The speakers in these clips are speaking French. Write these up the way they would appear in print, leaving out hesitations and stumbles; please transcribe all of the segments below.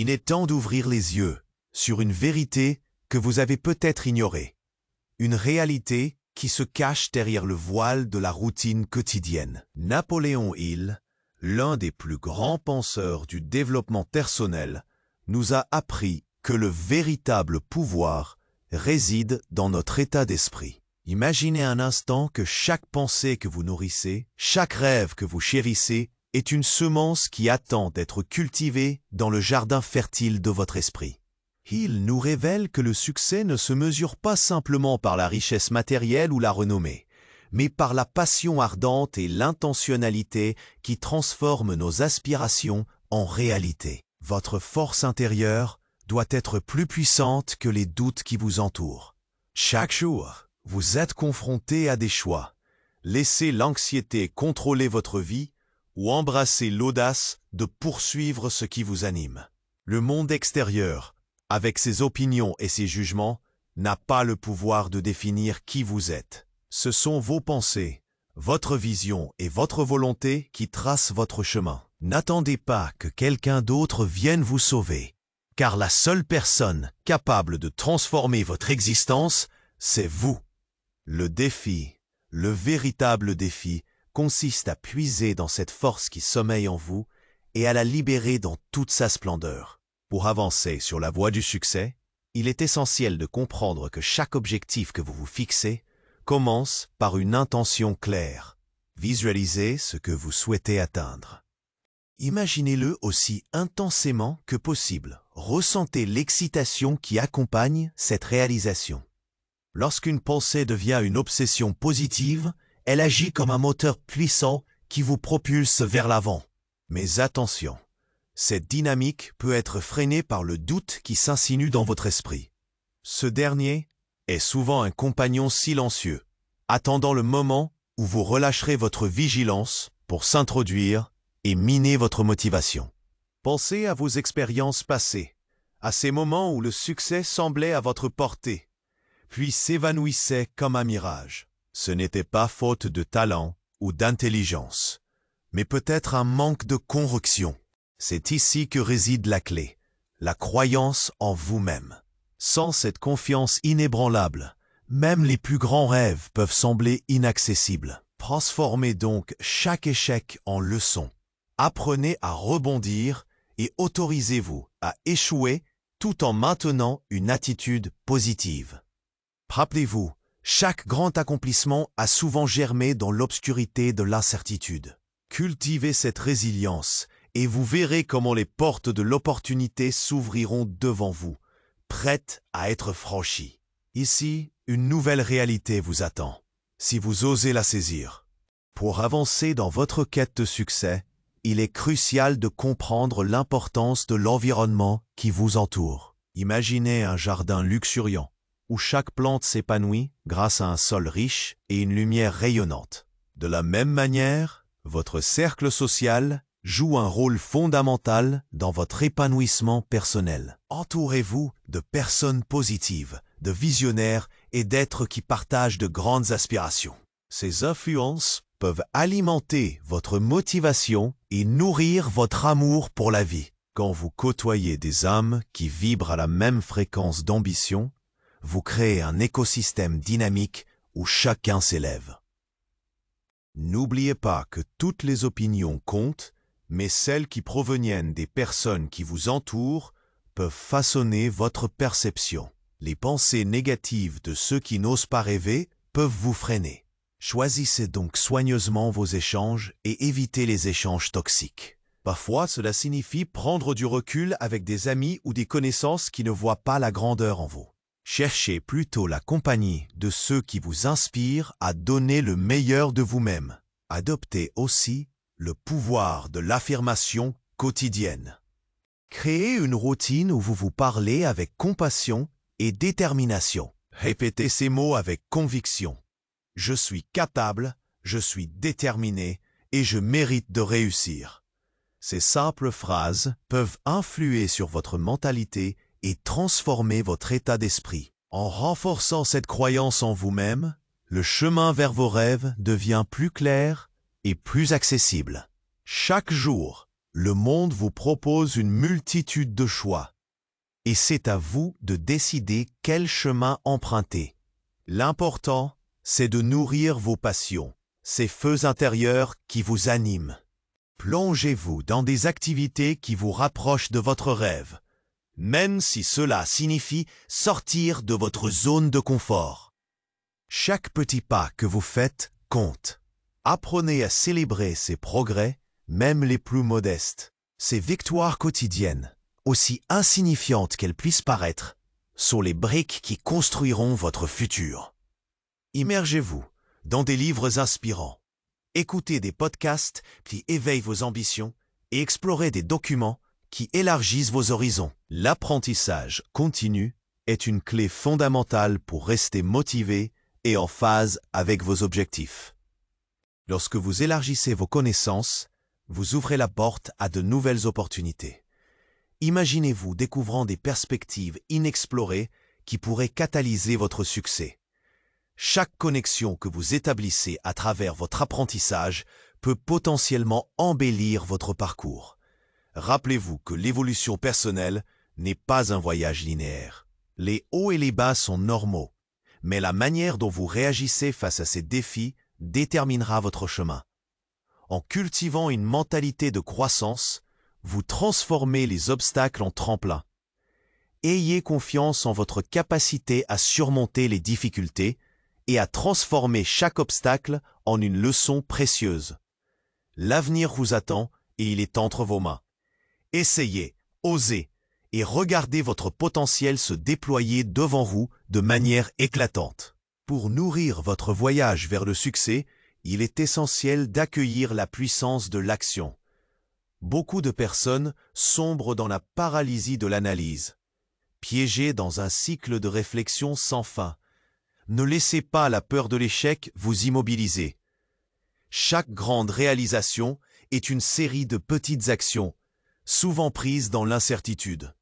Il est temps d'ouvrir les yeux sur une vérité que vous avez peut-être ignorée. Une réalité qui se cache derrière le voile de la routine quotidienne. Napoléon Hill, l'un des plus grands penseurs du développement personnel, nous a appris que le véritable pouvoir réside dans notre état d'esprit. Imaginez un instant que chaque pensée que vous nourrissez, chaque rêve que vous chérissez, est une semence qui attend d'être cultivée dans le jardin fertile de votre esprit. Il nous révèle que le succès ne se mesure pas simplement par la richesse matérielle ou la renommée, mais par la passion ardente et l'intentionnalité qui transforment nos aspirations en réalité. Votre force intérieure doit être plus puissante que les doutes qui vous entourent. Chaque jour, vous êtes confronté à des choix. Laissez l'anxiété contrôler votre vie ou embrassez l'audace de poursuivre ce qui vous anime. Le monde extérieur, avec ses opinions et ses jugements, n'a pas le pouvoir de définir qui vous êtes. Ce sont vos pensées, votre vision et votre volonté qui tracent votre chemin. N'attendez pas que quelqu'un d'autre vienne vous sauver, car la seule personne capable de transformer votre existence, c'est vous. Le défi, le véritable défi, consiste à puiser dans cette force qui sommeille en vous et à la libérer dans toute sa splendeur. Pour avancer sur la voie du succès, il est essentiel de comprendre que chaque objectif que vous vous fixez commence par une intention claire. Visualisez ce que vous souhaitez atteindre. Imaginez-le aussi intensément que possible. Ressentez l'excitation qui accompagne cette réalisation. Lorsqu'une pensée devient une obsession positive, elle agit comme un moteur puissant qui vous propulse vers l'avant. Mais attention, cette dynamique peut être freinée par le doute qui s'insinue dans votre esprit. Ce dernier est souvent un compagnon silencieux, attendant le moment où vous relâcherez votre vigilance pour s'introduire et miner votre motivation. Pensez à vos expériences passées, à ces moments où le succès semblait à votre portée, puis s'évanouissait comme un mirage. Ce n'était pas faute de talent ou d'intelligence, mais peut-être un manque de conviction. C'est ici que réside la clé, la croyance en vous-même. Sans cette confiance inébranlable, même les plus grands rêves peuvent sembler inaccessibles. Transformez donc chaque échec en leçon. Apprenez à rebondir et autorisez-vous à échouer tout en maintenant une attitude positive. Rappelez-vous, chaque grand accomplissement a souvent germé dans l'obscurité de l'incertitude. Cultivez cette résilience et vous verrez comment les portes de l'opportunité s'ouvriront devant vous, prêtes à être franchies. Ici, une nouvelle réalité vous attend, si vous osez la saisir. Pour avancer dans votre quête de succès, il est crucial de comprendre l'importance de l'environnement qui vous entoure. Imaginez un jardin luxuriant, où chaque plante s'épanouit grâce à un sol riche et une lumière rayonnante. De la même manière, votre cercle social joue un rôle fondamental dans votre épanouissement personnel. Entourez-vous de personnes positives, de visionnaires et d'êtres qui partagent de grandes aspirations. Ces influences peuvent alimenter votre motivation et nourrir votre amour pour la vie. Quand vous côtoyez des âmes qui vibrent à la même fréquence d'ambition, vous créez un écosystème dynamique où chacun s'élève. N'oubliez pas que toutes les opinions comptent, mais celles qui proviennent des personnes qui vous entourent peuvent façonner votre perception. Les pensées négatives de ceux qui n'osent pas rêver peuvent vous freiner. Choisissez donc soigneusement vos échanges et évitez les échanges toxiques. Parfois, cela signifie prendre du recul avec des amis ou des connaissances qui ne voient pas la grandeur en vous. Cherchez plutôt la compagnie de ceux qui vous inspirent à donner le meilleur de vous-même. Adoptez aussi le pouvoir de l'affirmation quotidienne. Créez une routine où vous vous parlez avec compassion et détermination. Répétez ces mots avec conviction. Je suis capable, je suis déterminé et je mérite de réussir. Ces simples phrases peuvent influer sur votre mentalité et transformer votre état d'esprit. En renforçant cette croyance en vous-même, le chemin vers vos rêves devient plus clair et plus accessible. Chaque jour, Le monde vous propose une multitude de choix. Et c'est à vous de décider quel chemin emprunter. L'important, c'est de nourrir vos passions, ces feux intérieurs qui vous animent. Plongez-vous dans des activités qui vous rapprochent de votre rêve, même si cela signifie sortir de votre zone de confort. Chaque petit pas que vous faites compte. Apprenez à célébrer ces progrès, même les plus modestes. Ces victoires quotidiennes, aussi insignifiantes qu'elles puissent paraître, sont les briques qui construiront votre futur. Immergez-vous dans des livres inspirants. Écoutez des podcasts qui éveillent vos ambitions et explorez des documents qui élargissent vos horizons. L'apprentissage continu est une clé fondamentale pour rester motivé et en phase avec vos objectifs. Lorsque vous élargissez vos connaissances, vous ouvrez la porte à de nouvelles opportunités. Imaginez-vous découvrant des perspectives inexplorées qui pourraient catalyser votre succès. Chaque connexion que vous établissez à travers votre apprentissage peut potentiellement embellir votre parcours. Rappelez-vous que l'évolution personnelle n'est pas un voyage linéaire. Les hauts et les bas sont normaux, mais la manière dont vous réagissez face à ces défis déterminera votre chemin. En cultivant une mentalité de croissance, vous transformez les obstacles en tremplins. Ayez confiance en votre capacité à surmonter les difficultés et à transformer chaque obstacle en une leçon précieuse. L'avenir vous attend et il est entre vos mains. Essayez, osez et regardez votre potentiel se déployer devant vous de manière éclatante. Pour nourrir votre voyage vers le succès, il est essentiel d'accueillir la puissance de l'action. Beaucoup de personnes sombrent dans la paralysie de l'analyse, piégées dans un cycle de réflexion sans fin. Ne laissez pas la peur de l'échec vous immobiliser. Chaque grande réalisation est une série de petites actions, souvent prises dans l'incertitude.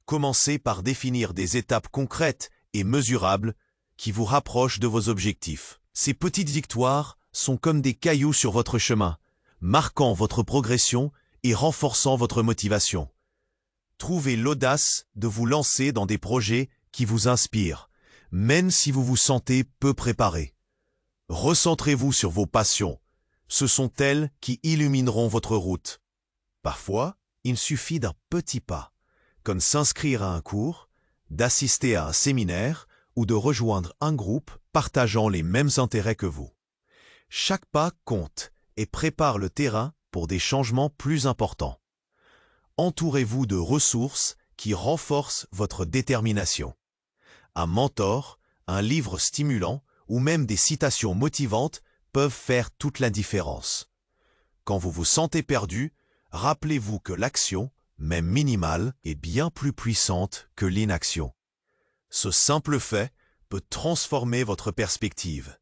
Commencez par définir des étapes concrètes et mesurables qui vous rapprochent de vos objectifs. Ces petites victoires sont comme des cailloux sur votre chemin, marquant votre progression et renforçant votre motivation. Trouvez l'audace de vous lancer dans des projets qui vous inspirent, même si vous vous sentez peu préparé. Recentrez-vous sur vos passions. Ce sont elles qui illumineront votre route. Parfois, il suffit d'un petit pas, comme s'inscrire à un cours, d'assister à un séminaire ou de rejoindre un groupe partageant les mêmes intérêts que vous. Chaque pas compte et prépare le terrain pour des changements plus importants. Entourez-vous de ressources qui renforcent votre détermination. Un mentor, un livre stimulant ou même des citations motivantes peuvent faire toute la différence. Quand vous vous sentez perdu, rappelez-vous que l'action, même minimale, est bien plus puissante que l'inaction. Ce simple fait peut transformer votre perspective,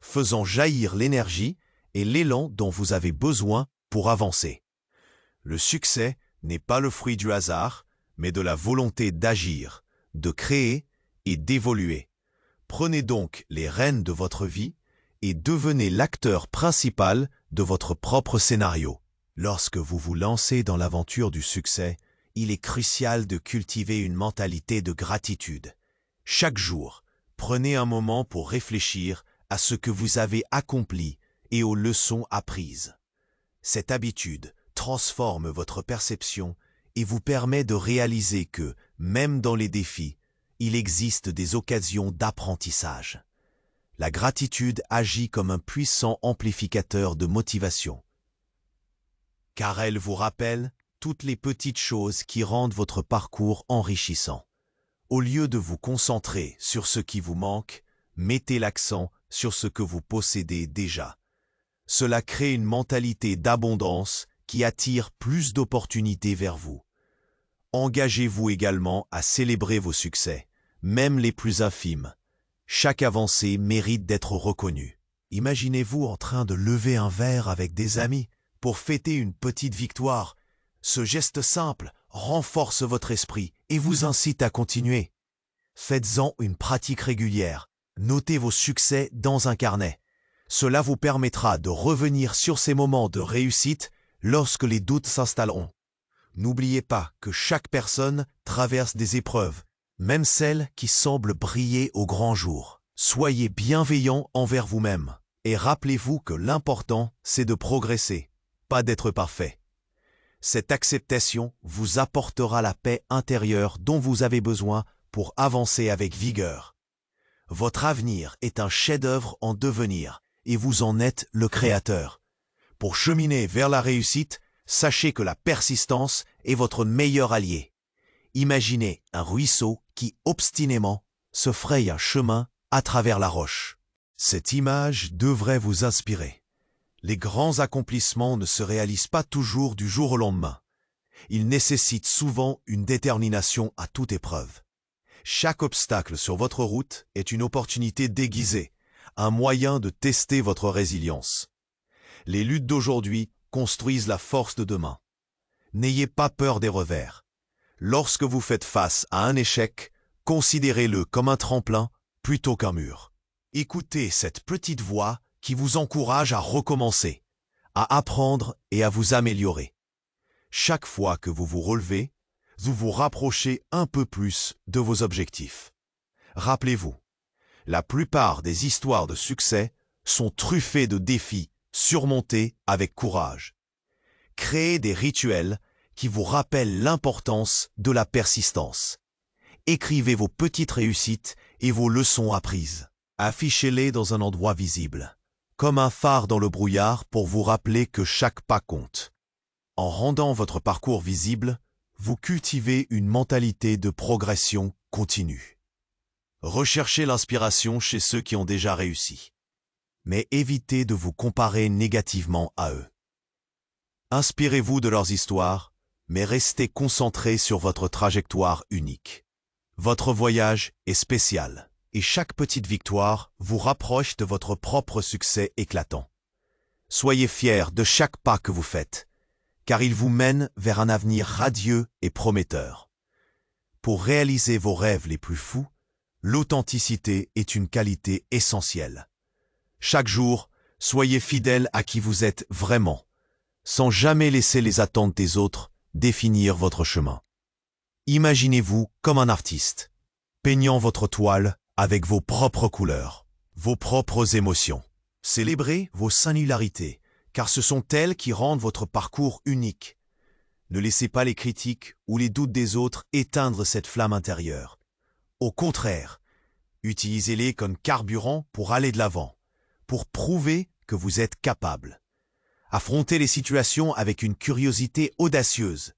faisant jaillir l'énergie et l'élan dont vous avez besoin pour avancer. Le succès n'est pas le fruit du hasard, mais de la volonté d'agir, de créer et d'évoluer. Prenez donc les rênes de votre vie et devenez l'acteur principal de votre propre scénario. Lorsque vous vous lancez dans l'aventure du succès, il est crucial de cultiver une mentalité de gratitude. Chaque jour, prenez un moment pour réfléchir à ce que vous avez accompli et aux leçons apprises. Cette habitude transforme votre perception et vous permet de réaliser que, même dans les défis, il existe des occasions d'apprentissage. La gratitude agit comme un puissant amplificateur de motivation, car elle vous rappelle toutes les petites choses qui rendent votre parcours enrichissant. Au lieu de vous concentrer sur ce qui vous manque, mettez l'accent sur ce que vous possédez déjà. Cela crée une mentalité d'abondance qui attire plus d'opportunités vers vous. Engagez-vous également à célébrer vos succès, même les plus infimes. Chaque avancée mérite d'être reconnue. Imaginez-vous en train de lever un verre avec des amis pour fêter une petite victoire. Ce geste simple renforce votre esprit et vous incite à continuer. Faites-en une pratique régulière. Notez vos succès dans un carnet. Cela vous permettra de revenir sur ces moments de réussite lorsque les doutes s'installeront. N'oubliez pas que chaque personne traverse des épreuves, même celles qui semblent briller au grand jour. Soyez bienveillant envers vous-même et rappelez-vous que l'important, c'est de progresser, pas d'être parfait. Cette acceptation vous apportera la paix intérieure dont vous avez besoin pour avancer avec vigueur. Votre avenir est un chef-d'œuvre en devenir et vous en êtes le créateur. Pour cheminer vers la réussite, sachez que la persistance est votre meilleur allié. Imaginez un ruisseau qui, obstinément, se fraye un chemin à travers la roche. Cette image devrait vous inspirer. Les grands accomplissements ne se réalisent pas toujours du jour au lendemain. Ils nécessitent souvent une détermination à toute épreuve. Chaque obstacle sur votre route est une opportunité déguisée, un moyen de tester votre résilience. Les luttes d'aujourd'hui construisent la force de demain. N'ayez pas peur des revers. Lorsque vous faites face à un échec, considérez-le comme un tremplin plutôt qu'un mur. Écoutez cette petite voix qui vous encourage à recommencer, à apprendre et à vous améliorer. Chaque fois que vous vous relevez, vous vous rapprochez un peu plus de vos objectifs. Rappelez-vous, la plupart des histoires de succès sont truffées de défis surmontés avec courage. Créez des rituels qui vous rappellent l'importance de la persistance. Écrivez vos petites réussites et vos leçons apprises. Affichez-les dans un endroit visible, comme un phare dans le brouillard pour vous rappeler que chaque pas compte. En rendant votre parcours visible, vous cultivez une mentalité de progression continue. Recherchez l'inspiration chez ceux qui ont déjà réussi, mais évitez de vous comparer négativement à eux. Inspirez-vous de leurs histoires, mais restez concentré sur votre trajectoire unique. Votre voyage est spécial, et chaque petite victoire vous rapproche de votre propre succès éclatant. Soyez fiers de chaque pas que vous faites, car il vous mène vers un avenir radieux et prometteur. Pour réaliser vos rêves les plus fous, l'authenticité est une qualité essentielle. Chaque jour, soyez fidèle à qui vous êtes vraiment, sans jamais laisser les attentes des autres définir votre chemin. Imaginez-vous comme un artiste, peignant votre toile avec vos propres couleurs, vos propres émotions. Célébrez vos singularités, car ce sont elles qui rendent votre parcours unique. Ne laissez pas les critiques ou les doutes des autres éteindre cette flamme intérieure. Au contraire, utilisez-les comme carburant pour aller de l'avant, pour prouver que vous êtes capable. Affrontez les situations avec une curiosité audacieuse.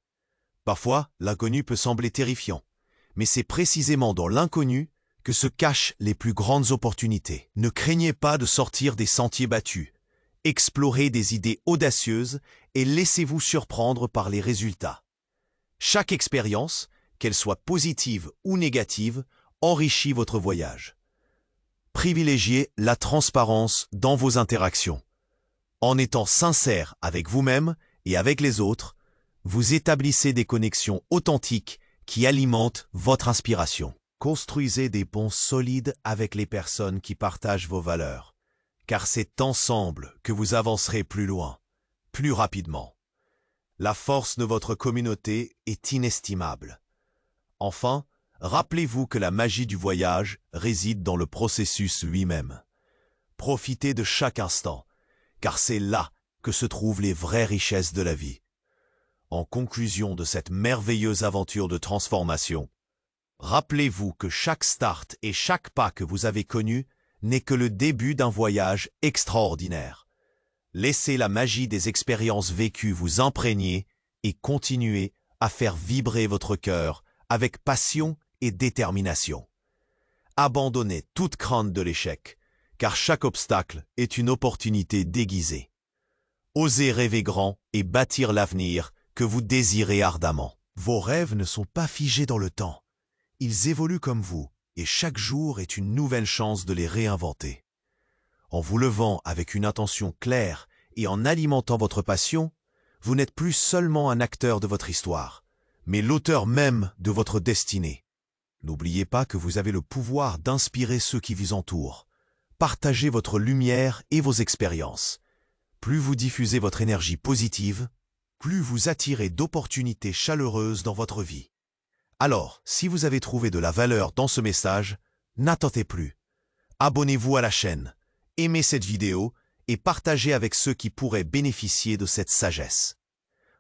Parfois, l'inconnu peut sembler terrifiant, mais c'est précisément dans l'inconnu que se cachent les plus grandes opportunités. Ne craignez pas de sortir des sentiers battus. Explorez des idées audacieuses et laissez-vous surprendre par les résultats. Chaque expérience, qu'elle soit positive ou négative, enrichit votre voyage. Privilégiez la transparence dans vos interactions. En étant sincère avec vous-même et avec les autres, vous établissez des connexions authentiques qui alimentent votre inspiration. Construisez des ponts solides avec les personnes qui partagent vos valeurs, car c'est ensemble que vous avancerez plus loin, plus rapidement. La force de votre communauté est inestimable. Enfin, rappelez-vous que la magie du voyage réside dans le processus lui-même. Profitez de chaque instant, car c'est là que se trouvent les vraies richesses de la vie. En conclusion de cette merveilleuse aventure de transformation, rappelez-vous que chaque start et chaque pas que vous avez connu n'est que le début d'un voyage extraordinaire. Laissez la magie des expériences vécues vous imprégner et continuez à faire vibrer votre cœur avec passion et détermination. Abandonnez toute crainte de l'échec, car chaque obstacle est une opportunité déguisée. Osez rêver grand et bâtir l'avenir que vous désirez ardemment. Vos rêves ne sont pas figés dans le temps. Ils évoluent comme vous, et chaque jour est une nouvelle chance de les réinventer. En vous levant avec une intention claire et en alimentant votre passion, vous n'êtes plus seulement un acteur de votre histoire, mais l'auteur même de votre destinée. N'oubliez pas que vous avez le pouvoir d'inspirer ceux qui vous entourent. Partagez votre lumière et vos expériences. Plus vous diffusez votre énergie positive, plus vous attirez d'opportunités chaleureuses dans votre vie. Alors, si vous avez trouvé de la valeur dans ce message, n'attendez plus. Abonnez-vous à la chaîne, aimez cette vidéo et partagez avec ceux qui pourraient bénéficier de cette sagesse.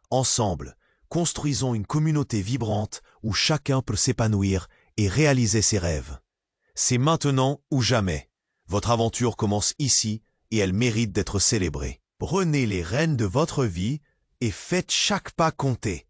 Ensemble, construisons une communauté vibrante où chacun peut s'épanouir et réaliser ses rêves. C'est maintenant ou jamais. Votre aventure commence ici et elle mérite d'être célébrée. Prenez les rênes de votre vie et faites chaque pas compter.